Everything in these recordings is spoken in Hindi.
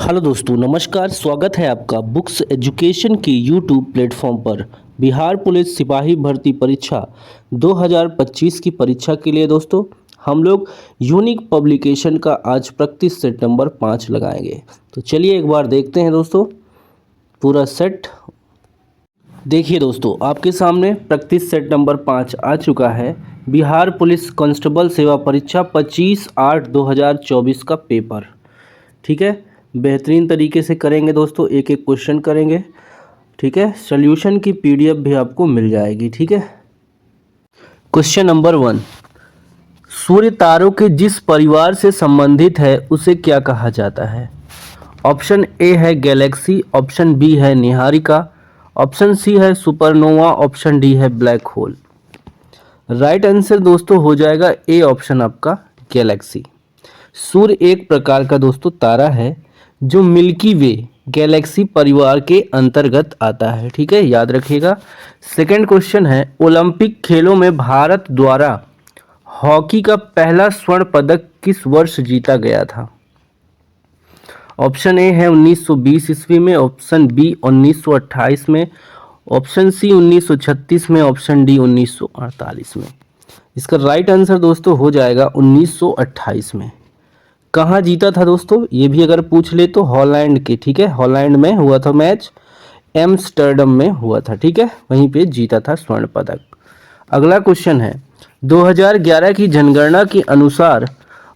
हेलो दोस्तों, नमस्कार। स्वागत है आपका बुक्स एजुकेशन की यूट्यूब प्लेटफॉर्म पर। बिहार पुलिस सिपाही भर्ती परीक्षा 2025 की परीक्षा के लिए दोस्तों हम लोग यूनिक पब्लिकेशन का आज प्रैक्टिस सेट नंबर 5 लगाएंगे। तो चलिए एक बार देखते हैं दोस्तों पूरा सेट। देखिए दोस्तों, आपके सामने प्रैक्टिस सेट नंबर 5 आ चुका है। बिहार पुलिस कांस्टेबल सेवा परीक्षा 25/8/2024 का पेपर। ठीक है, बेहतरीन तरीके से करेंगे दोस्तों, एक एक क्वेश्चन करेंगे। ठीक है, सॉल्यूशन की पीडीएफ भी आपको मिल जाएगी। ठीक है, क्वेश्चन नंबर 1, सूर्य तारों के जिस परिवार से संबंधित है उसे क्या कहा जाता है? ऑप्शन ए है गैलेक्सी, ऑप्शन बी है निहारिका, ऑप्शन सी है सुपरनोवा, ऑप्शन डी है ब्लैक होल। राइट आंसर दोस्तों हो जाएगा ए ऑप्शन आपका गैलेक्सी। सूर्य एक प्रकार का दोस्तों तारा है जो मिल्की वे गैलेक्सी परिवार के अंतर्गत आता है। ठीक है, याद रखिएगा। सेकंड क्वेश्चन है, ओलंपिक खेलों में भारत द्वारा हॉकी का पहला स्वर्ण पदक किस वर्ष जीता गया था? ऑप्शन ए है 1920 ईस्वी में, ऑप्शन बी 1928 में, ऑप्शन सी 1936 में, ऑप्शन डी 1948 में। इसका राइट आंसर दोस्तों हो जाएगा 1928 में। कहाँ जीता था दोस्तों, ये भी अगर पूछ ले तो हॉलैंड के। ठीक है, हॉलैंड में हुआ था मैच, एम्स्टर्डम में हुआ था। ठीक है, वहीं पे जीता था स्वर्ण पदक। अगला क्वेश्चन है, 2011 की जनगणना के अनुसार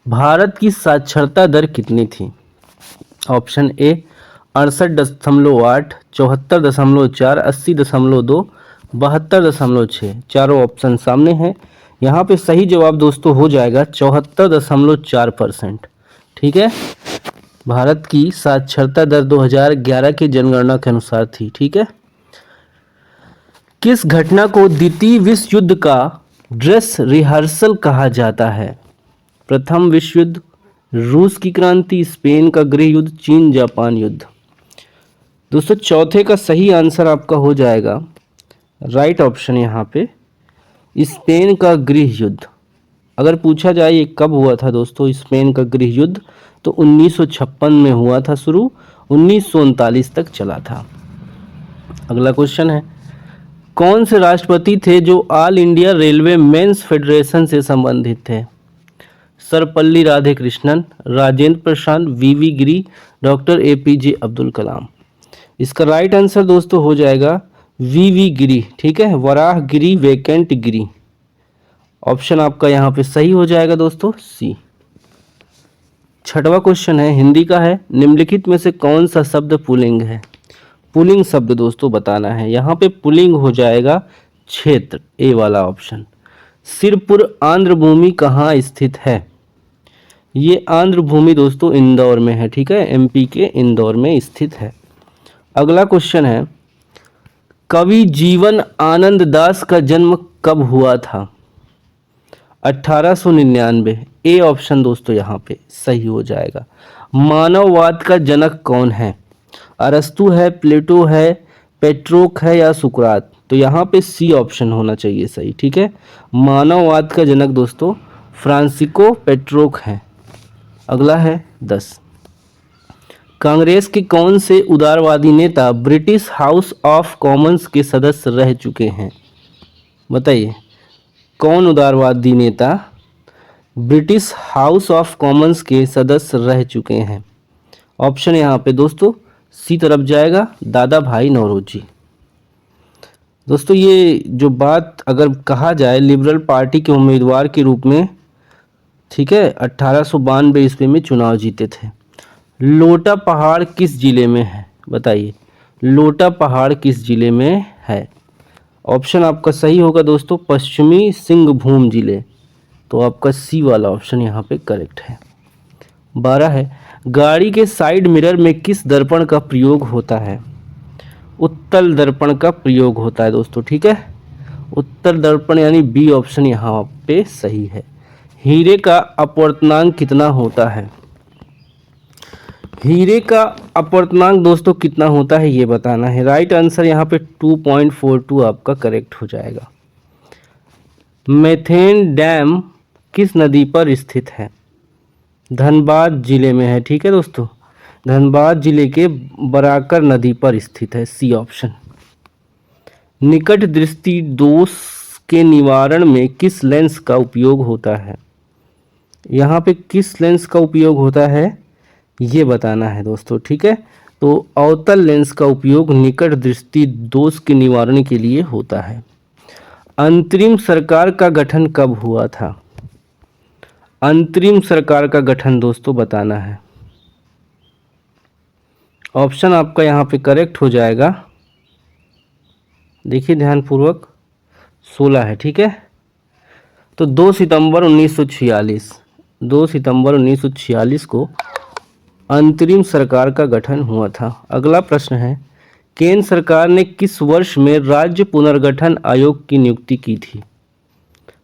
भारत की साक्षरता दर कितनी थी? Option A 68.8, 74.4, 80.2, 72.6। चारों ऑप्शन सामने हैं। यहाँ पे सही जवाब दोस्तों हो जाएगा 74.4%। ठीक है, भारत की साक्षरता दर 2011 की जनगणना के अनुसार थी। ठीक है, किस घटना को द्वितीय विश्व युद्ध का ड्रेस रिहर्सल कहा जाता है? प्रथम विश्व युद्ध, रूस की क्रांति, स्पेन का गृह युद्ध, चीन जापान युद्ध। दोस्तों चौथे का सही आंसर आपका हो जाएगा राइट ऑप्शन यहाँ पे स्पेन का गृह युद्ध। अगर पूछा जाए ये कब हुआ था दोस्तों स्पेन का गृह युद्ध, तो 1956 में हुआ था शुरू, 1939 तक चला था। अगला क्वेश्चन है, कौन से राष्ट्रपति थे जो all India railway men's federation से संबंधित थे? Sarvepalli Radhakrishnan, Rajendra Prasad, VV Giri, doctor APJ Abdul Kalam. इसका राइट आंसर दोस्तों हो जाएगा वीवी गिरी। ठीक है, वराह गिरी, वैकेंट गिरी। ऑप्शन आपका यहाँ पे सही हो जाएगा दोस्तों सी। छठवां क्वेश्चन है, हिंदी का है, निम्नलिखित में से कौन सा शब्द पुल्लिंग है? पुल्लिंग शब्द दोस्तों बताना है। यहाँ पे पुल्लिंग हो जाएगा क्षेत्र, ए वाला ऑप्शन। सिरपुर आंध्र भूमि कहाँ स्थित है? ये आंध्र भूमि दोस्तों इंदौर में है। ठीक है, एमपी के इंदौर में स्थित है। अगला क्वेश्चन है, कवि जीवन आनंद दास का जन्म कब हुआ था? 1899। ए ऑप्शन दोस्तों यहाँ पे सही हो जाएगा। मानववाद का जनक कौन है? अरस्तु है, प्लेटो है, पेट्रोक है या सुकरात? तो यहाँ पे सी ऑप्शन होना चाहिए सही। ठीक है, मानववाद का जनक दोस्तों फ्रांसिस्को पेट्रोक है। अगला है 10, कांग्रेस के कौन से उदारवादी नेता ब्रिटिश हाउस ऑफ कॉमन्स के सदस्य रह चुके हैं? बताइए, कौन उदारवादी नेता ब्रिटिश हाउस ऑफ कॉमन्स के सदस्य रह चुके हैं? ऑप्शन यहाँ पे दोस्तों सी तरफ जाएगा, दादा भाई नौरोजी। दोस्तों ये जो बात अगर कहा जाए लिबरल पार्टी के उम्मीदवार के रूप में, ठीक है, 1892 ईस्वी में चुनाव जीते थे। लोटा पहाड़ किस जिले में है? बताइए, लोटा पहाड़ किस जिले में है? ऑप्शन आपका सही होगा दोस्तों पश्चिमी सिंहभूम जिले। तो आपका सी वाला ऑप्शन यहाँ पे करेक्ट है। 12 है, गाड़ी के साइड मिरर में किस दर्पण का प्रयोग होता है? उत्तल दर्पण का प्रयोग होता है दोस्तों। ठीक है, उत्तल दर्पण यानी बी ऑप्शन यहाँ पे सही है। हीरे का अपवर्तनांक कितना होता है? हीरे का अपवर्तनांक दोस्तों कितना होता है ये बताना है। राइट आंसर यहाँ पे 2.42 आपका करेक्ट हो जाएगा। मेथेन डैम किस नदी पर स्थित है? धनबाद जिले में है। ठीक है दोस्तों, धनबाद जिले के बराकर नदी पर स्थित है, सी ऑप्शन। निकट दृष्टि दोष के निवारण में किस लेंस का उपयोग होता है? यहाँ पे किस लेंस का उपयोग होता है ये बताना है दोस्तों, ठीक है। तो अवतल लेंस का उपयोग निकट दृष्टि दोष के निवारण के लिए होता है। अंतरिम सरकार का गठन कब हुआ था? अंतरिम सरकार का गठन दोस्तों बताना है। ऑप्शन आपका यहाँ पे करेक्ट हो जाएगा, देखिए ध्यानपूर्वक, 16 है, ठीक है। तो 2 सितंबर 1946, 2 सितंबर 1946 को अंतरिम सरकार का गठन हुआ था। अगला प्रश्न है, केंद्र सरकार ने किस वर्ष में राज्य पुनर्गठन आयोग की नियुक्ति की थी?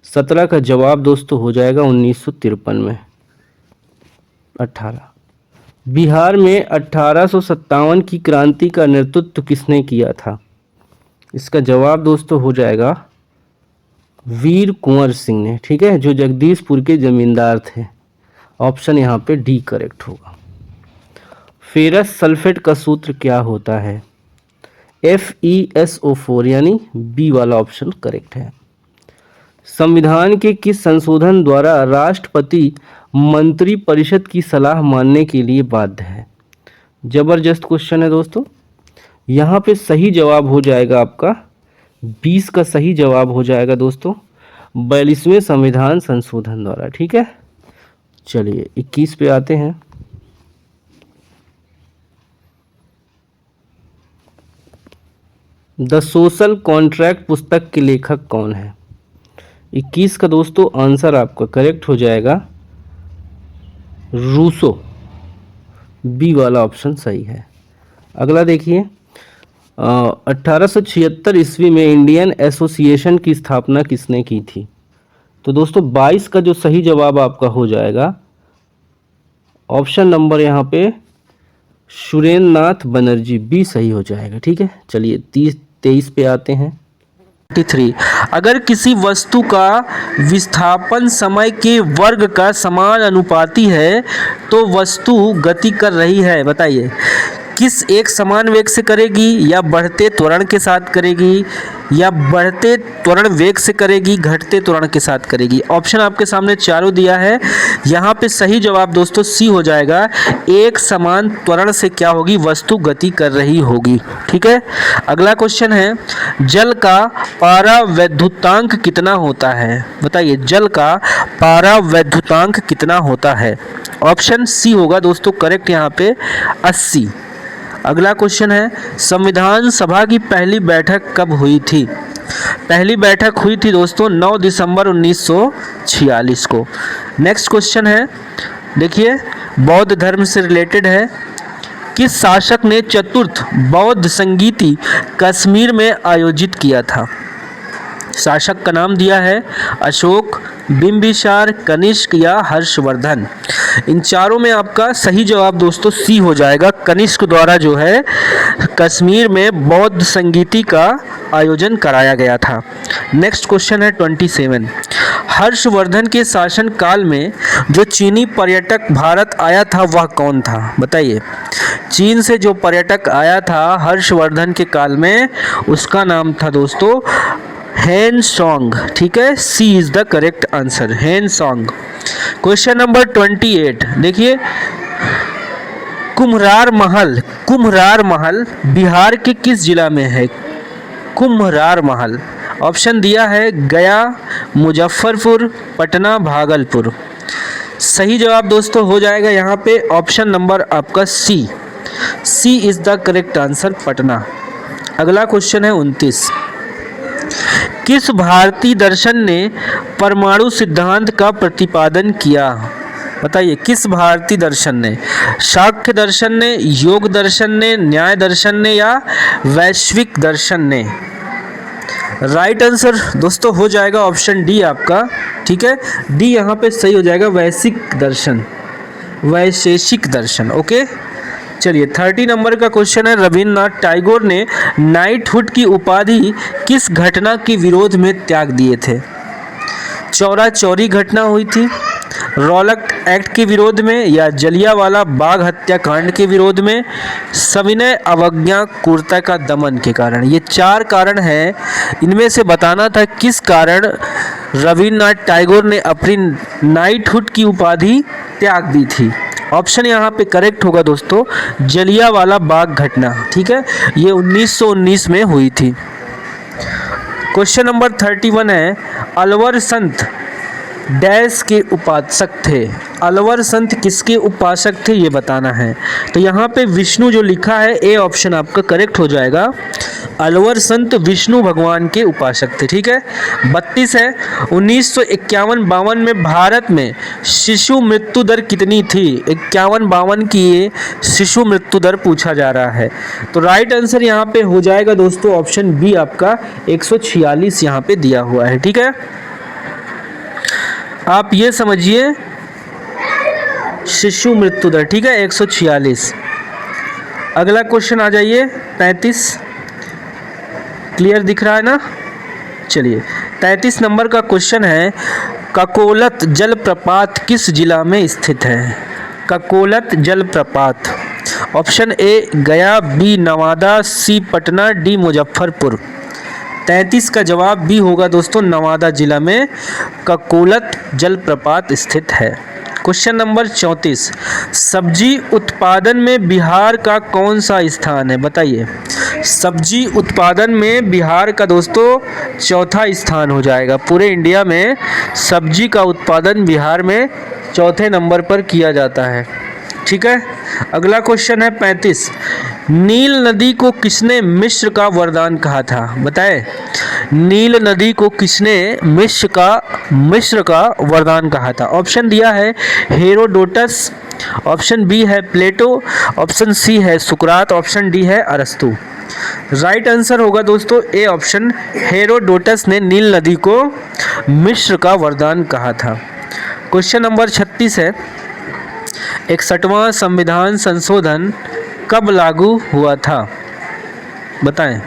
17 का जवाब दोस्तों हो जाएगा 1953 में। 18, बिहार में 1857 की क्रांति का नेतृत्व किसने किया था? इसका जवाब दोस्तों हो जाएगा वीर कुंवर सिंह ने, ठीक है, जो जगदीशपुर के जमींदार थे। ऑप्शन यहाँ पे डी करेक्ट होगा। फेरस सल्फेट का सूत्र क्या होता है? FeSO4, यानी बी वाला ऑप्शन करेक्ट है। संविधान के किस संशोधन द्वारा राष्ट्रपति मंत्री परिषद की सलाह मानने के लिए बाध्य है? जबरदस्त क्वेश्चन है दोस्तों। यहाँ पे सही जवाब हो जाएगा आपका 20 का सही जवाब हो जाएगा दोस्तों 42वें संविधान संशोधन द्वारा, ठीक है। चलिए 21 पे आते हैं। द सोशल कॉन्ट्रैक्ट पुस्तक के लेखक कौन है? 21 का दोस्तों आंसर आपका करेक्ट हो जाएगा रूसो, बी वाला ऑप्शन सही है। अगला देखिए, 1876 ईस्वी में इंडियन एसोसिएशन की स्थापना किसने की थी? तो दोस्तों 22 का जो सही जवाब आपका हो जाएगा ऑप्शन नंबर यहाँ पे सुरेंद्र नाथ बनर्जी, बी सही हो जाएगा, ठीक है। चलिए 23 पे आते हैं। 23, अगर किसी वस्तु का विस्थापन समय के वर्ग का समान अनुपाती है तो वस्तु गति कर रही है, बताइए किस एक समान वेग से करेगी, या बढ़ते त्वरण के साथ करेगी, या बढ़ते त्वरण वेग से करेगी, घटते त्वरण के साथ करेगी? ऑप्शन आपके सामने चारों दिया है। यहाँ पे सही जवाब दोस्तों सी हो जाएगा, एक समान त्वरण से क्या होगी, वस्तु गति कर रही होगी, ठीक है। अगला क्वेश्चन है, जल का पारावैद्युतांक कितना होता है? बताइए जल का पारावैद्युतांक कितना होता है? ऑप्शन सी होगा दोस्तों करेक्ट यहाँ पे 80। अगला क्वेश्चन है, संविधान सभा की पहली बैठक कब हुई थी? पहली बैठक हुई थी दोस्तों 9 दिसंबर 1946 को। नेक्स्ट क्वेश्चन है, देखिए बौद्ध धर्म से रिलेटेड है। किस शासक ने चतुर्थ बौद्ध संगीति कश्मीर में आयोजित किया था? शासक का नाम दिया है अशोक, बिंबिसार, कनिष्क या हर्षवर्धन। इन चारों में आपका सही जवाब दोस्तों सी हो जाएगा, कनिष्क द्वारा जो है कश्मीर में बौद्ध संगीति का आयोजन कराया गया था। नेक्स्ट क्वेश्चन है 27, हर्षवर्धन के शासन काल में जो चीनी पर्यटक भारत आया था वह कौन था? बताइए चीन से जो पर्यटक आया था हर्षवर्धन के काल में, उसका नाम था दोस्तों हेन सॉन्ग, ठीक है, सी इज द करेक्ट आंसर, हेन सॉन्ग। क्वेश्चन नंबर 28, देखिए कुम्हरार महल, कुम्हरार महल बिहार के किस जिला में है? कुम्हरार महल, ऑप्शन दिया है गया, मुजफ्फरपुर, पटना, भागलपुर। सही जवाब दोस्तों हो जाएगा यहाँ पे ऑप्शन नंबर आपका C, C is the correct answer, Patna. अगला क्वेश्चन है 29, किस भारतीय दर्शन ने परमाणु सिद्धांत का प्रतिपादन किया? बताइए किस भारतीय दर्शन ने? शाक्य दर्शन ने, योग दर्शन ने, न्याय दर्शन ने या वैश्विक दर्शन ने? राइट आंसर दोस्तों हो जाएगा ऑप्शन डी आपका, ठीक है, डी यहाँ पे सही हो जाएगा, वैश्विक दर्शन, वैशेषिक दर्शन। ओके चलिए 30 नंबर का क्वेश्चन है, रविन्द्रनाथ टैगोर ने नाइटहुड की उपाधि किस घटना के विरोध में त्याग दिए थे? चौरा चौरी घटना हुई थी, रॉलक एक्ट के विरोध में, या जलियांवाला बाग हत्याकांड के विरोध में, सविनय अवज्ञा क्रूरता का दमन के कारण। ये 4 कारण हैं, इनमें से बताना था किस कारण रविन्द्रनाथ टैगोर ने अपनी नाइटहुड की उपाधि त्याग दी थी। ऑप्शन यहाँ पे करेक्ट होगा दोस्तों, जलियांवाला बाग घटना। ठीक है, ये 1919 में हुई थी। क्वेश्चन नंबर 31 है, अलवर संत डैश के उपासक थे। अलवर संत किसके उपासक थे ये बताना है। तो यहाँ पे विष्णु जो लिखा है, ए ऑप्शन आपका करेक्ट हो जाएगा। अलवर संत विष्णु भगवान के उपासक थे। ठीक है, 32 है, 1951-52 में भारत में शिशु मृत्यु दर कितनी थी। 51-52 की ये शिशु मृत्यु दर पूछा जा रहा है। तो राइट आंसर यहाँ पे हो जाएगा दोस्तों ऑप्शन बी आपका 146 यहाँ पे दिया हुआ है। ठीक है, आप ये समझिए शिशु मृत्यु दर। ठीक है, 146। अगला क्वेश्चन आ जाइए 35। क्लियर दिख रहा है ना। चलिए 33 नंबर का क्वेश्चन है, ककोलत जलप्रपात किस जिला में स्थित है। ककोलत जलप्रपात। ऑप्शन ए गया, बी नवादा, सी पटना, डी मुजफ्फरपुर। 33 का जवाब बी होगा दोस्तों, नवादा जिला में ककोलत जलप्रपात स्थित है। क्वेश्चन नंबर 34, सब्जी उत्पादन में बिहार का कौन सा स्थान है बताइए। सब्जी उत्पादन में बिहार का दोस्तों चौथा स्थान हो जाएगा। पूरे इंडिया में सब्जी का उत्पादन बिहार में चौथे नंबर पर किया जाता है। ठीक है, अगला क्वेश्चन है 35, नील नदी को किसने मिस्र का वरदान कहा था बताएं। नील नदी को किसने मिस्र का वरदान कहा था। ऑप्शन दिया है हेरोडोटस, ऑप्शन बी है प्लेटो, ऑप्शन सी है सुकरात, ऑप्शन डी है अरस्तु। राइट आंसर होगा दोस्तों ए ऑप्शन, हेरोडोटस ने नील नदी को मिस्र का वरदान कहा था। क्वेश्चन नंबर 36 है, 61वां संविधान संशोधन कब लागू हुआ था बताएं।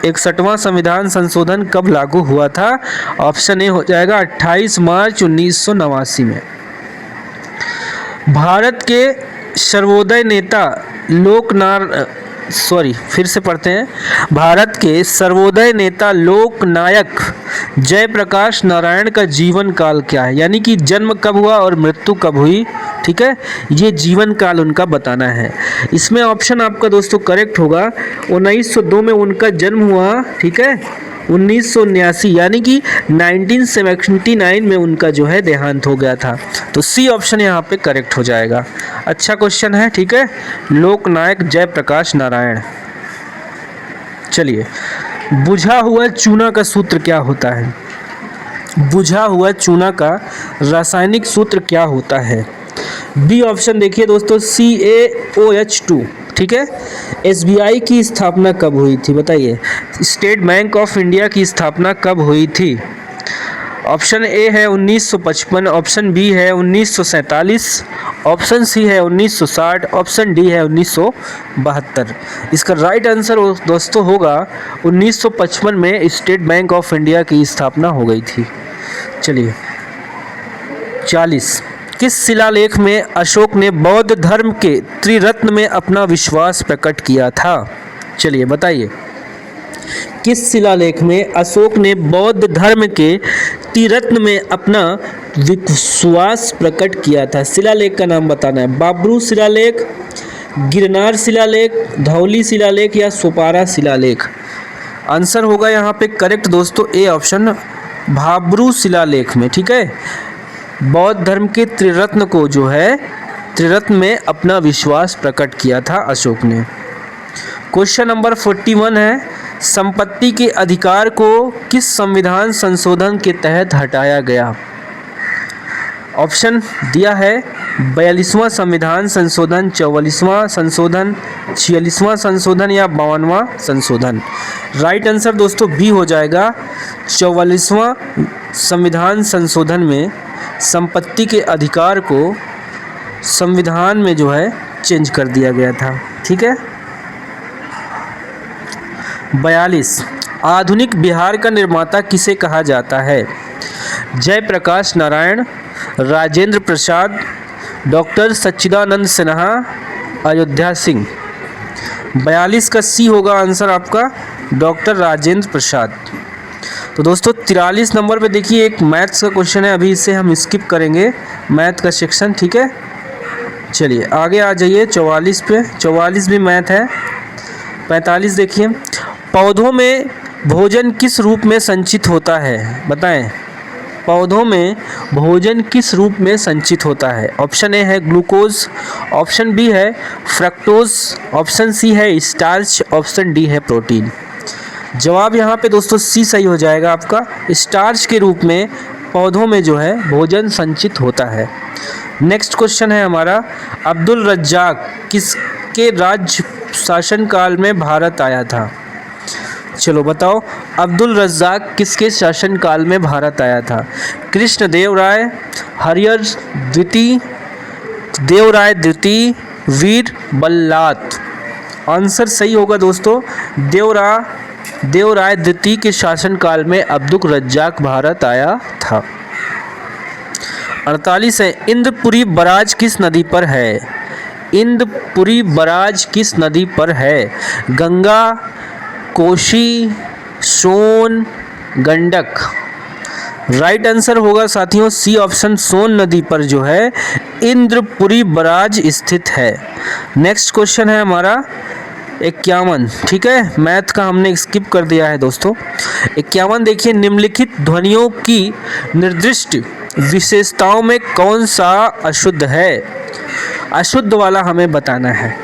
61वां संविधान संशोधन कब लागू हुआ था। ऑप्शन ए हो जाएगा 28 मार्च 1989 में। भारत के सर्वोदय नेता भारत के सर्वोदय नेता लोकनायक जयप्रकाश नारायण का जीवन काल क्या है, यानी कि जन्म कब हुआ और मृत्यु कब हुई। ठीक है, ये जीवन काल उनका बताना है। इसमें ऑप्शन आपका दोस्तों करेक्ट होगा, 1902 में उनका जन्म हुआ। ठीक है, 1979 यानी कि 1979 में उनका जो है देहांत हो गया था। तो सी ऑप्शन यहाँ पे करेक्ट हो जाएगा। अच्छा क्वेश्चन है। ठीक है, लोकनायक जयप्रकाश नारायण। चलिए, बुझा हुआ चूना का सूत्र क्या होता है। बुझा हुआ चूना का रासायनिक सूत्र क्या होता है। बी ऑप्शन देखिए दोस्तों, CaOH2। ठीक है, SBI की स्थापना कब हुई थी बताइए। स्टेट बैंक ऑफ इंडिया की स्थापना कब हुई थी। ऑप्शन ए है 1955, ऑप्शन बी है 1947, ऑप्शन सी है 1960, ऑप्शन डी है 1972। इसका राइट आंसर दोस्तों होगा 1955 में स्टेट बैंक ऑफ इंडिया की स्थापना हो गई थी। चलिए 40, किस शिलालेख में अशोक ने बौद्ध धर्म के त्रिरत्न में अपना विश्वास प्रकट किया था। चलिए बताइए, किस शिलालेख में अशोक ने बौद्ध धर्म के त्रिरत्न में अपना विश्वास प्रकट किया था। शिलालेख का नाम बताना है। बाबरू शिलालेख, गिरनार शिलालेख, धौली शिलालेख या सोपारा शिलालेख। आंसर होगा यहाँ पे करेक्ट दोस्तों ए ऑप्शन, बाबरू शिलालेख में। ठीक है, बौद्ध धर्म के त्रिरत्न को जो है त्रिरत्न में अपना विश्वास प्रकट किया था अशोक ने। क्वेश्चन नंबर 41 है, संपत्ति के अधिकार को किस संविधान संशोधन के तहत हटाया गया। ऑप्शन दिया है 42वां संविधान संशोधन, 44वां संशोधन, 46वां संशोधन या 52वां संशोधन। राइट आंसर दोस्तों बी हो जाएगा, 44वां संविधान संशोधन में संपत्ति के अधिकार को संविधान में जो है चेंज कर दिया गया था। ठीक है, 42, आधुनिक बिहार का निर्माता किसे कहा जाता है। जयप्रकाश नारायण, राजेंद्र प्रसाद, डॉक्टर सच्चिदानंद सिन्हा, अयोध्या सिंह। 42 का सी होगा आंसर आपका, डॉक्टर राजेंद्र प्रसाद। तो दोस्तों 43 नंबर पे देखिए एक मैथ्स का क्वेश्चन है, अभी इसे हम स्किप करेंगे मैथ का सेक्शन, ठीक है। चलिए आगे आ जाइए 44 पे, 44 भी मैथ है। 45 देखिए, पौधों में भोजन किस रूप में संचित होता है, बताएं। पौधों में भोजन किस रूप में संचित होता है? ऑप्शन ए है ग्लूकोज, ऑप्शन बी है फ्रक्टोज, ऑप्शन सी है स्टार्च, ऑप्शन डी है प्रोटीन। जवाब यहाँ पे दोस्तों सी सही हो जाएगा आपका, स्टार्च के रूप में पौधों में जो है भोजन संचित होता है। नेक्स्ट क्वेश्चन है हमारा, अब्दुल रज्जाक किसके राज्य शासनकाल में भारत आया था? चलो बताओ, अब्दुल रज्जाक किसके शासनकाल में भारत आया था? कृष्णदेव राय, हरिहर द्वितीय, देवराय द्वितीय, वीर बल्लाल। आंसर सही होगा दोस्तों, देवराय द्वितीय के शासनकाल में अब्दुल रज्जाक भारत आया था। 48 है, इंद्रपुरी बराज किस नदी पर है? इंद्रपुरी बराज किस नदी पर है? गंगा, कोशी, सोन, गंडक। राइट आंसर होगा साथियों सी ऑप्शन, सोन नदी पर जो है इंद्रपुरी बराज स्थित है। नेक्स्ट क्वेश्चन है हमारा 51, ठीक है, मैथ का हमने स्किप कर दिया है दोस्तों। 51 देखिए, निम्नलिखित ध्वनियों की निर्दिष्ट विशेषताओं में कौन सा अशुद्ध है? अशुद्ध वाला हमें बताना है।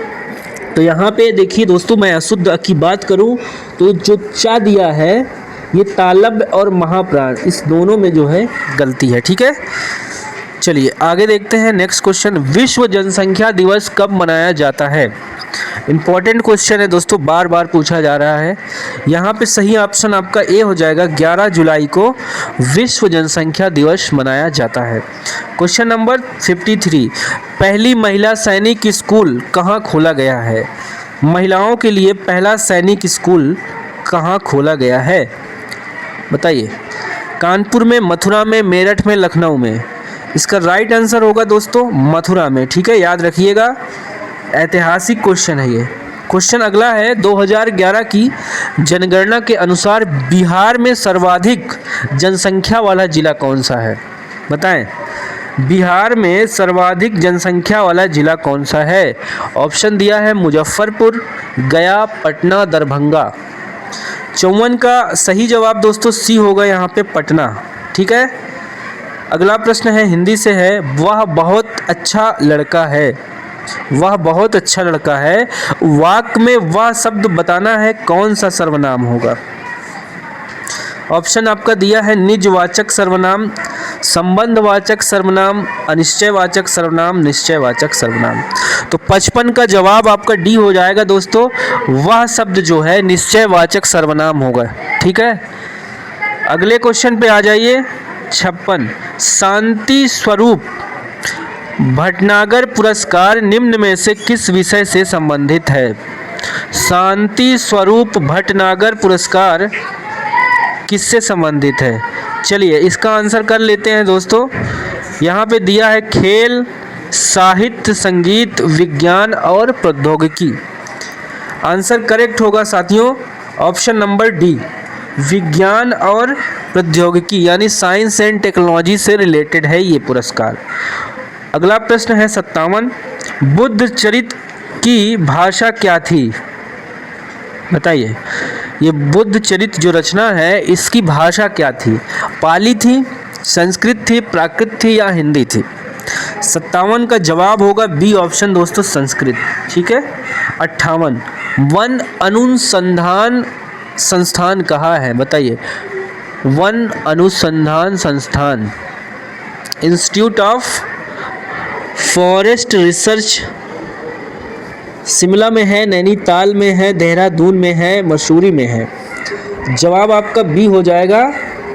तो यहाँ पे देखिए दोस्तों, मैं अशुद्ध की बात करूँ तो जो चा दिया है ये तालव्य और महाप्राण, इस दोनों में जो है गलती है, ठीक है। चलिए आगे देखते हैं नेक्स्ट क्वेश्चन, विश्व जनसंख्या दिवस कब मनाया जाता है? इम्पॉर्टेंट क्वेश्चन है दोस्तों, बार बार पूछा जा रहा है। यहाँ पे सही ऑप्शन आपका ए हो जाएगा, 11 जुलाई को विश्व जनसंख्या दिवस मनाया जाता है। क्वेश्चन नंबर 53, पहली महिला सैनिक स्कूल कहाँ खोला गया है? महिलाओं के लिए पहला सैनिक स्कूल कहाँ खोला गया है बताइए। कानपुर में, मथुरा में, मेरठ में, लखनऊ में। इसका राइट आंसर होगा दोस्तों मथुरा में, ठीक है, याद रखिएगा, ऐतिहासिक क्वेश्चन है ये। क्वेश्चन अगला है, 2011 की जनगणना के अनुसार बिहार में सर्वाधिक जनसंख्या वाला जिला कौन सा है? बताएं, बिहार में सर्वाधिक जनसंख्या वाला जिला कौन सा है? ऑप्शन दिया है मुजफ्फरपुर, गया, पटना, दरभंगा। 54 का सही जवाब दोस्तों सी होगा यहाँ पे, पटना, ठीक है। अगला प्रश्न है, हिंदी से है, वह बहुत अच्छा लड़का है। वह बहुत अच्छा लड़का है, वाक्य में वह शब्द बताना है, कौन सा सर्वनाम होगा? ऑप्शन आपका दिया है निजवाचक सर्वनाम, संबंधवाचक सर्वनाम, अनिश्चयवाचक सर्वनाम, निश्चयवाचक सर्वनाम। तो 55 का जवाब आपका डी हो जाएगा दोस्तों, वह शब्द जो है निश्चयवाचक सर्वनाम होगा, ठीक है। अगले क्वेश्चन पे आ जाइए, 56, शांति स्वरूप भटनागर पुरस्कार निम्न में से किस विषय से संबंधित है? शांति स्वरूप भटनागर पुरस्कार किससे संबंधित है? चलिए इसका आंसर कर लेते हैं दोस्तों। यहाँ पे दिया है खेल, साहित्य, संगीत, विज्ञान और प्रौद्योगिकी। आंसर करेक्ट होगा साथियों ऑप्शन नंबर डी, विज्ञान और प्रौद्योगिकी, यानी साइंस एंड टेक्नोलॉजी से रिलेटेड है ये पुरस्कार। अगला प्रश्न है 57, बुद्ध चरित की भाषा क्या थी? बताइए, ये बुद्ध चरित जो रचना है इसकी भाषा क्या थी? पाली थी, संस्कृत थी, प्राकृत थी या हिंदी थी? 57 का जवाब होगा बी ऑप्शन दोस्तों, संस्कृत, ठीक है। 58, वन अनुसंधान संस्थान कहाँ है? बताइए, वन अनुसंधान संस्थान, institute of forest research Shimla में है, नैनीताल में है, देहरादून में है, मसूरी में है। जवाब आपका बी हो जाएगा,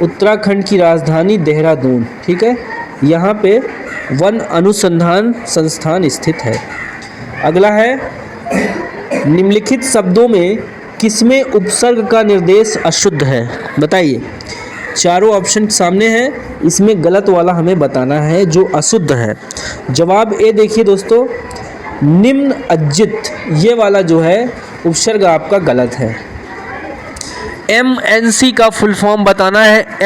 उत्तराखंड की राजधानी देहरादून, ठीक है, यहाँ पे वन अनुसंधान संस्थान स्थित है। अगला है, निम्नलिखित शब्दों में किसमें उपसर्ग का निर्देश अशुद्ध है? बताइए, चारों ऑप्शन सामने हैं, इसमें गलत वाला हमें बताना है जो अशुद्ध है। जवाब ए देखिए दोस्तों, निम्न अज्जित, ये वाला जो है उपसर्ग आपका गलत है। MNC का फुल फॉर्म बताना है।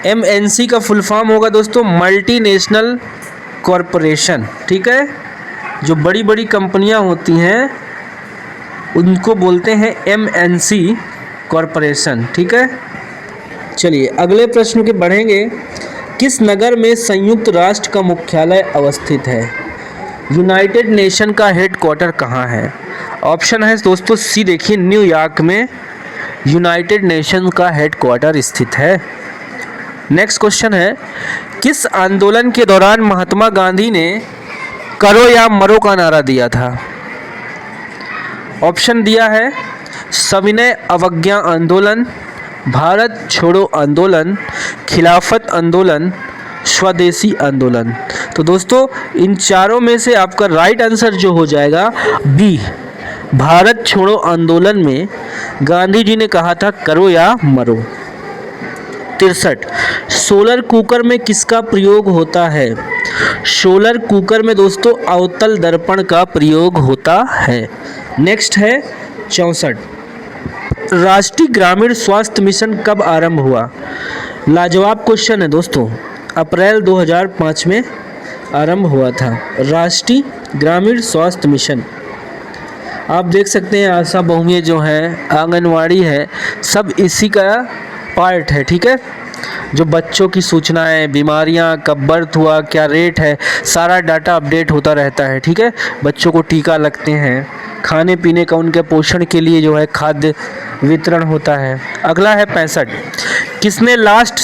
MNC का फुल फॉर्म होगा दोस्तों मल्टीनेशनल कॉरपोरेशन, ठीक है। जो बड़ी बड़ी कंपनियां होती हैं उनको बोलते हैं MNC कॉरपोरेशन, ठीक है। चलिए अगले प्रश्न के बढ़ेंगे। किस नगर में संयुक्त राष्ट्र का मुख्यालय अवस्थित है? यूनाइटेड नेशन का हेडक्वार्टर कहाँ है? ऑप्शन है दोस्तों सी देखिए, न्यूयॉर्क में यूनाइटेड नेशन का हेडक्वार्टर स्थित है। नेक्स्ट क्वेश्चन है, किस आंदोलन के दौरान महात्मा गांधी ने करो या मरो का नारा दिया था? ऑप्शन दिया है सविनय अवज्ञा आंदोलन, भारत छोड़ो आंदोलन, खिलाफत आंदोलन, स्वदेशी आंदोलन। तो दोस्तों इन चारों में से आपका राइट आंसर जो हो जाएगा बी, भारत छोड़ो आंदोलन में गांधी जी ने कहा था करो या मरो। 63, सोलर कुकर में किसका प्रयोग होता है? सोलर कुकर में दोस्तों अवतल दर्पण का प्रयोग होता है। नेक्स्ट है 64, राष्ट्रीय ग्रामीण स्वास्थ्य मिशन कब आरंभ हुआ? लाजवाब क्वेश्चन है दोस्तों, अप्रैल 2005 में आरंभ हुआ था राष्ट्रीय ग्रामीण स्वास्थ्य मिशन। आप देख सकते हैं आशा बहुएं जो है, आंगनवाड़ी है, सब इसी का पार्ट है, ठीक है। जो बच्चों की सूचनाएं, बीमारियां, कब बर्थ हुआ, क्या रेट है, सारा डाटा अपडेट होता रहता है, ठीक है। बच्चों को टीका लगते हैं, खाने पीने का उनके पोषण के लिए जो है खाद्य वितरण होता है। अगला है 65, किसने लास्ट,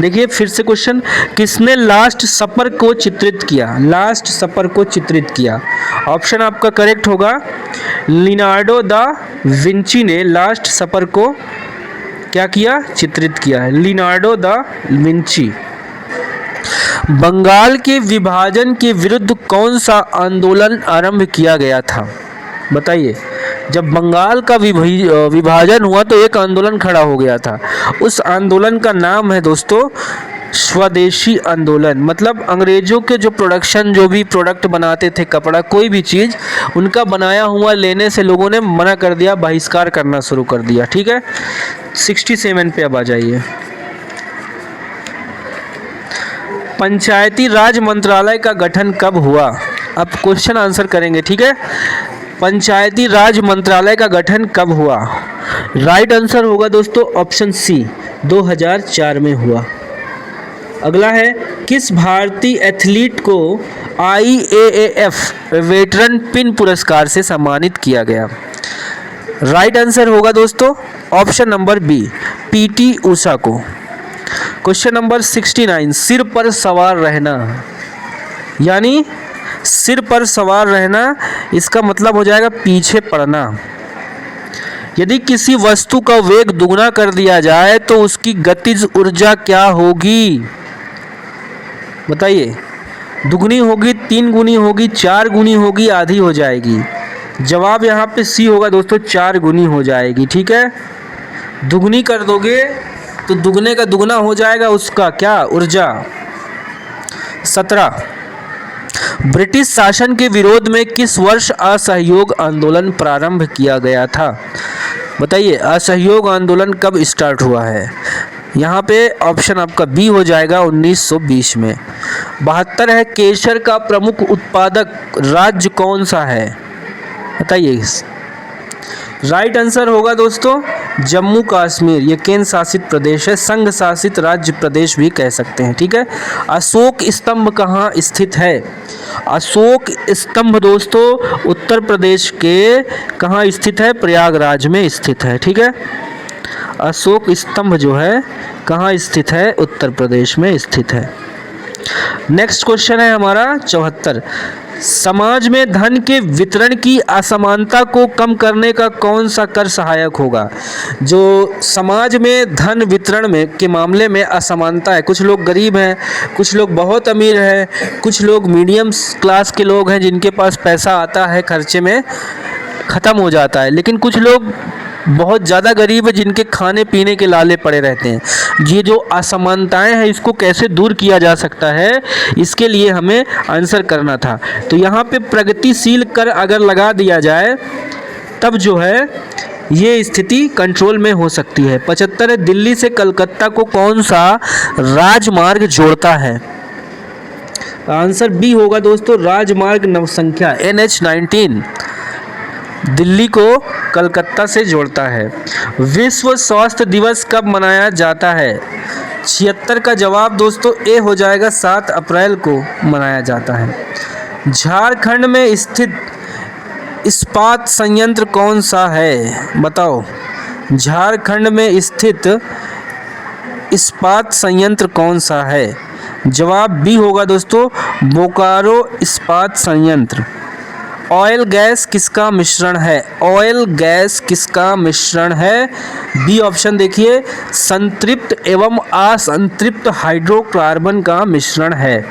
देखिए फिर से क्वेश्चन, किसने लास्ट सपर को चित्रित किया? लास्ट सपर को चित्रित किया। ऑप्शन आपका करेक्ट होगा लियोनार्डो दा विंची ने लास्ट सपर को क्या किया? चित्रित किया है, लियोनार्डो दा विंची। बंगाल के विभाजन के विरुद्ध कौन सा आंदोलन आरंभ किया गया था? बताइए। जब बंगाल का विभाजन हुआ तो एक आंदोलन खड़ा हो गया था, उस आंदोलन का नाम है दोस्तों स्वदेशी आंदोलन। मतलब अंग्रेजों के जो प्रोडक्शन, जो भी प्रोडक्ट बनाते थे, कपड़ा कोई भी चीज़, उनका बनाया हुआ लेने से लोगों ने मना कर दिया, बहिष्कार करना शुरू कर दिया, ठीक है। 67 पे अब आ जाइए। पंचायती राज मंत्रालय का गठन कब हुआ? अब क्वेश्चन आंसर करेंगे, ठीक है। पंचायती राज मंत्रालय का गठन कब हुआ? राइट आंसर होगा दोस्तों ऑप्शन सी, 2004 में हुआ। अगला है, किस भारतीय एथलीट को IAAF वेटरन पिन पुरस्कार से सम्मानित किया गया? राइट आंसर होगा दोस्तों option number B, PT Usha को। क्वेश्चन नंबर 69, सिर पर सवार रहना, यानी सिर पर सवार रहना, इसका मतलब हो जाएगा पीछे पड़ना। यदि किसी वस्तु का वेग दुगना कर दिया जाए तो उसकी गतिज ऊर्जा क्या होगी? बताइए। दुगनी होगी, 3 गुनी होगी, 4 गुनी होगी, आधी हो जाएगी? जवाब यहाँ पे सी होगा दोस्तों, 4 गुनी हो जाएगी, ठीक है। दुगनी कर दोगे तो दुगने का दुगना हो जाएगा उसका क्या? ऊर्जा। 17, ब्रिटिश शासन के विरोध में किस वर्ष असहयोग आंदोलन प्रारंभ किया गया था? बताइए, असहयोग आंदोलन कब स्टार्ट हुआ है? यहाँ पे ऑप्शन आपका बी हो जाएगा 1920 में। 72 है, केसर का प्रमुख उत्पादक राज्य कौन सा है? बताइए। राइट आंसर होगा दोस्तों जम्मू कश्मीर, ये केंद्र शासित प्रदेश है, संघ शासित राज्य प्रदेश भी कह सकते हैं, ठीक है। अशोक स्तंभ कहाँ स्थित है? अशोक स्तंभ दोस्तों उत्तर प्रदेश के कहाँ स्थित है? प्रयागराज में स्थित है, ठीक है। अशोक स्तंभ जो है कहाँ स्थित है? उत्तर प्रदेश में स्थित है। नेक्स्ट क्वेश्चन है हमारा 74, समाज में धन के वितरण की असमानता को कम करने का कौन सा कर सहायक होगा? जो समाज में धन वितरण में के मामले में असमानता है, कुछ लोग गरीब हैं, कुछ लोग बहुत अमीर हैं, कुछ लोग मीडियम क्लास के लोग हैं जिनके पास पैसा आता है खर्चे में ख़त्म हो जाता है, लेकिन कुछ लोग बहुत ज़्यादा गरीब है, जिनके खाने पीने के लाले पड़े रहते हैं। ये जो असमानताएं हैं इसको कैसे दूर किया जा सकता है, इसके लिए हमें आंसर करना था। तो यहाँ पे प्रगतिशील कर अगर लगा दिया जाए तब जो है ये स्थिति कंट्रोल में हो सकती है। 75 है, दिल्ली से कलकत्ता को कौन सा राजमार्ग जोड़ता है? आंसर बी होगा दोस्तों, राजमार्ग नवसंख्या NH-19 दिल्ली को कलकत्ता से जोड़ता है। विश्व स्वास्थ्य दिवस कब मनाया जाता है? 76 का जवाब दोस्तों ए हो जाएगा, 7 अप्रैल को मनाया जाता है। झारखंड में स्थित इस्पात संयंत्र कौन सा है? बताओ, झारखंड में स्थित इस्पात संयंत्र कौन सा है? जवाब बी होगा दोस्तों, बोकारो इस्पात संयंत्र। ऑयल गैस किसका मिश्रण है? ऑयल गैस किसका मिश्रण है? बी ऑप्शन देखिए, संतृप्त एवं असंतृप्त हाइड्रोकार्बन का मिश्रण है।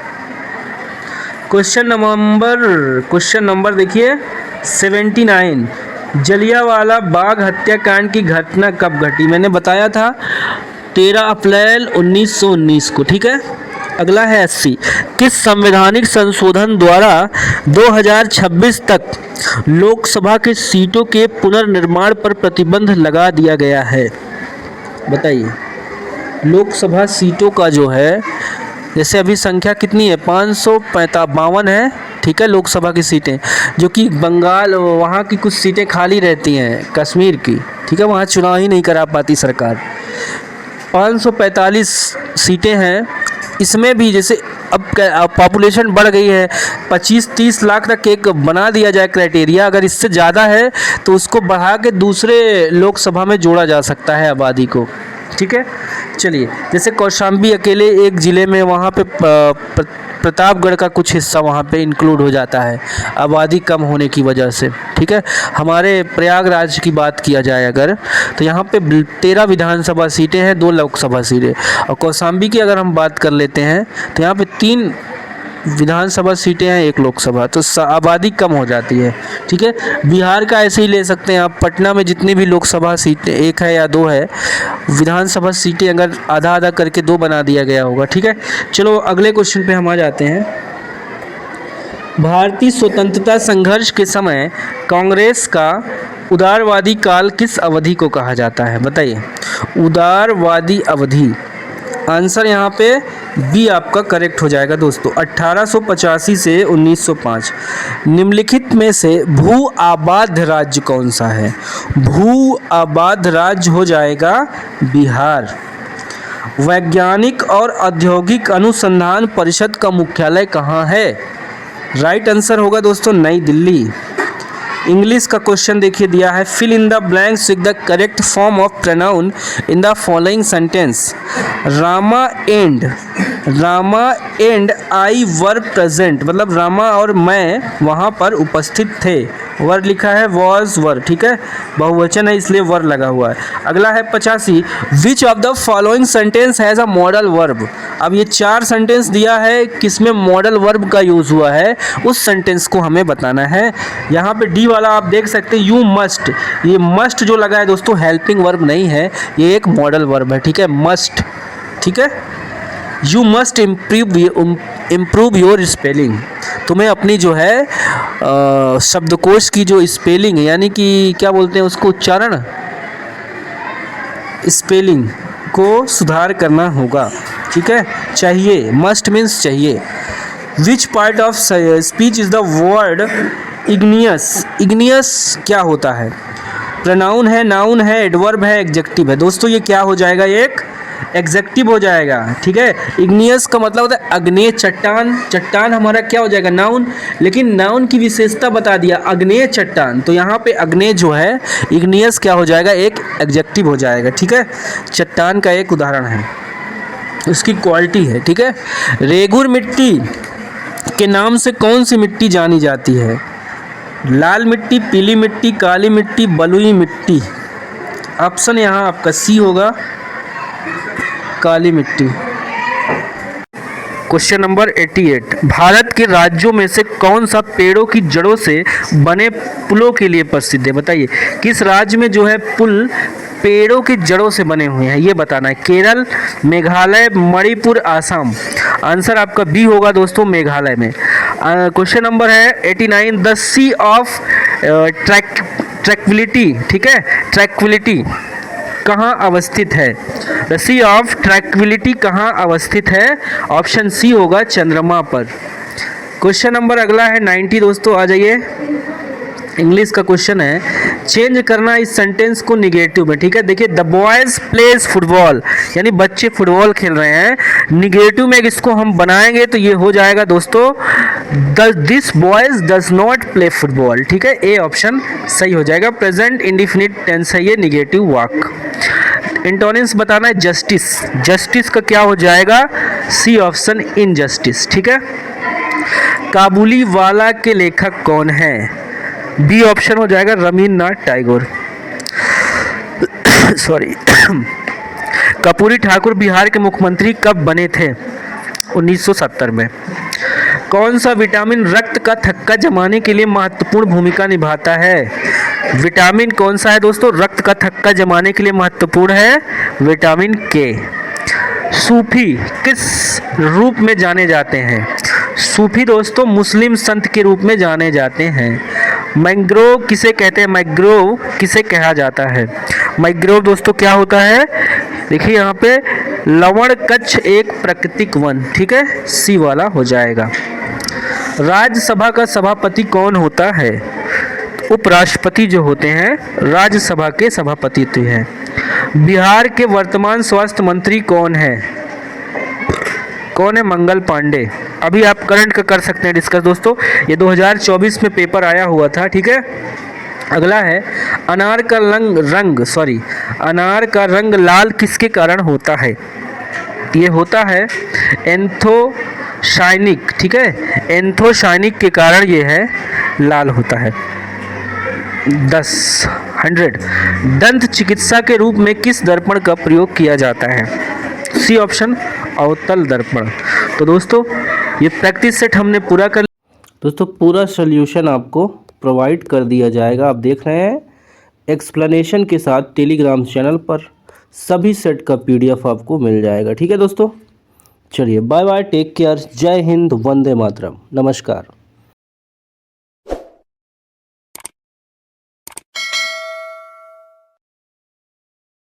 क्वेश्चन नंबर देखिए 79, जलियांवाला बाग हत्याकांड की घटना कब घटी? मैंने बताया था 13 अप्रैल 1919 को, ठीक है। अगला है 80, किस संवैधानिक संशोधन द्वारा 2026 तक लोकसभा के सीटों के पुनर्निर्माण पर प्रतिबंध लगा दिया गया है? बताइए, लोकसभा सीटों का जो है, जैसे अभी संख्या कितनी है, 552 है, ठीक है, लोकसभा की सीटें, जो कि बंगाल वहाँ की कुछ सीटें खाली रहती हैं कश्मीर की, ठीक है, वहाँ चुनाव ही नहीं करा पाती सरकार। 545 सीटें हैं। इसमें भी जैसे अब पॉपुलेशन बढ़ गई है, 25-30 लाख तक एक बना दिया जाए क्राइटेरिया, अगर इससे ज़्यादा है तो उसको बढ़ा के दूसरे लोकसभा में जोड़ा जा सकता है आबादी को, ठीक है। चलिए, जैसे कौशाम्बी अकेले एक ज़िले में, वहाँ पे प्रतापगढ़ का कुछ हिस्सा वहाँ पे इंक्लूड हो जाता है आबादी कम होने की वजह से, ठीक है। हमारे प्रयागराज की बात किया जाए अगर, तो यहाँ पे 13 विधानसभा सीटें हैं, 2 लोकसभा सीटें, और कौशाम्बी की अगर हम बात कर लेते हैं तो यहाँ पे 3 विधानसभा सीटें हैं, 1 लोकसभा, तो आबादी कम हो जाती है, ठीक है। बिहार का ऐसे ही ले सकते हैं आप, पटना में जितनी भी लोकसभा सीटें 1 है या 2 है, विधानसभा सीटें अगर आधा आधा करके 2 बना दिया गया होगा, ठीक है। चलो अगले क्वेश्चन पे हम आ जाते हैं। भारतीय स्वतंत्रता संघर्ष के समय कांग्रेस का उदारवादी काल किस अवधि को कहा जाता है? बताइए, उदारवादी अवधि। आंसर यहाँ पे बी आपका करेक्ट हो जाएगा दोस्तों, 1885 से 1905। निम्नलिखित में से भू आबाद राज्य कौन सा है? भू आबाद राज्य हो जाएगा बिहार। वैज्ञानिक और औद्योगिक अनुसंधान परिषद का मुख्यालय कहाँ है? राइट आंसर होगा दोस्तों नई दिल्ली। इंग्लिश का क्वेश्चन देखिए दिया है, fill in the blanks with the correct form of pronoun in the following sentence. Rama and I were present, मतलब रामा और मैं वहाँ पर उपस्थित थे। वर लिखा है, वॉज वर, ठीक है, बहुवचन है इसलिए वर लगा हुआ है। अगला है 85, which of the following sentence has a modal verb. अब ये 4 सेंटेंस दिया है, किसमें मॉडल वर्ब का यूज़ हुआ है उस सेंटेंस को हमें बताना है। यहाँ पे डी वाला आप देख सकते हैं, यू मस्ट, ये मस्ट जो लगा है दोस्तों हेल्पिंग वर्ब नहीं है, ये एक मॉडल वर्ब है, ठीक है, मस्ट, ठीक है। You must improve your spelling, तुम्हें अपनी जो है शब्दकोश की जो स्पेलिंग, यानी कि क्या बोलते हैं उसको, उच्चारण, स्पेलिंग को सुधार करना होगा, ठीक है। चाहिए, मस्ट मीन्स चाहिए। Which part of speech is the word igneous? Igneous क्या होता है? प्रोनाउन है, नाउन है, एडवर्ब है, एडजेक्टिव है। दोस्तों ये क्या हो जाएगा, एक एग्जेक्टिव हो जाएगा, ठीक है। इग्नियस का मतलब होता है अग्नेय, चट्टान। चट्टान हमारा क्या हो जाएगा, नाउन, लेकिन नाउन की विशेषता बता दिया अग्नेय चट्टान, तो यहाँ पे अग्नेय जो है, इग्नियस क्या हो जाएगा, एक एग्जेक्टिव हो जाएगा, ठीक है। चट्टान का एक उदाहरण है, उसकी क्वालिटी है, ठीक है। रेगुर मिट्टी के नाम से कौन सी मिट्टी जानी जाती है? लाल मिट्टी, पीली मिट्टी, काली मिट्टी, बलुई मिट्टी। ऑप्शन यहाँ आपका सी होगा, काली मिट्टी। क्वेश्चन नंबर 88, भारत के राज्यों में से कौन सा पेड़ों की जड़ों से बने पुलों के लिए प्रसिद्ध है? बताइए किस राज्य में जो है पुल पेड़ों की जड़ों से बने हुए हैं, ये बताना है। केरल, मेघालय, मणिपुर, आसाम। आंसर आपका बी होगा दोस्तों, मेघालय में। क्वेश्चन नंबर है 89, द सी ऑफ ट्रैंक्विलिटी, ठीक है, ट्रैंक्विलिटी कहाँ अवस्थित है? द सी ऑफ ट्रैंक्विलिटी कहाँ अवस्थित है? ऑप्शन सी होगा, चंद्रमा पर। क्वेश्चन नंबर अगला है 90 दोस्तों, आ जाइए। इंग्लिश का क्वेश्चन है, चेंज करना इस सेंटेंस को निगेटिव में, ठीक है। देखिए द बॉयज प्लेज फुटबॉल, यानी बच्चे फुटबॉल खेल रहे हैं। निगेटिव में इसको हम बनाएंगे तो ये हो जाएगा दोस्तों, this boys does not play football, ठीक है। ए ऑप्शन सही हो जाएगा। प्रेजेंट इंडिफिनिट टेंस है ये, निगेटिव वाक। इंटोनिम्स बताना है, जस्टिस, जस्टिस का क्या हो जाएगा? सी ऑप्शन, इनजस्टिस, ठीक है। काबुली वाला के लेखक कौन है? बी ऑप्शन हो जाएगा, रवींद्रनाथ टैगोर। सॉरी। कर्पूरी ठाकुर बिहार के मुख्यमंत्री कब बने थे? 1970 में। कौन सा विटामिन रक्त का थक्का जमाने के लिए महत्वपूर्ण भूमिका निभाता है? विटामिन कौन सा है दोस्तों, रक्त का थक्का जमाने के लिए महत्वपूर्ण है? विटामिन के। सूफी किस रूप में जाने जाते हैं? सूफी दोस्तों मुस्लिम संत के रूप में जाने जाते हैं। मैंग्रोव किसे कहते हैं? मैंग्रोव किसे कहा जाता है? मैंग्रोव दोस्तों क्या होता है? देखिए यहाँ पे लवण कच्छ एक प्राकृतिक वन, ठीक है, सी वाला हो जाएगा। राज्यसभा का सभापति कौन होता है? उपराष्ट्रपति जो होते हैं राज्यसभा के सभापति तो हैं। बिहार के वर्तमान स्वास्थ्य मंत्री कौन है? कौन है? मंगल पांडे। अभी आप करंट का कर सकते हैं डिस्कस दोस्तों, ये 2024 में पेपर आया हुआ था, ठीक है। अगला है, अनार का रंग लाल किसके कारण होता है? ये होता है एंथोसायनिक, ठीक है, एंथोसायनिक के कारण ये है लाल होता है। 100 दंत चिकित्सा के रूप में किस दर्पण का प्रयोग किया जाता है? सी ऑप्शन, अवतल दर्पण। तो दोस्तों ये प्रैक्टिस सेट हमने पूरा कर, दोस्तों पूरा सॉल्यूशन आपको प्रोवाइड कर दिया जाएगा। आप देख रहे हैं एक्सप्लेनेशन के साथ टेलीग्राम चैनल पर सभी सेट का पीडीएफ आपको मिल जाएगा, ठीक है दोस्तों। चलिए बाय बाय, टेक केयर, जय हिंद, वंदे मातरम, नमस्कार।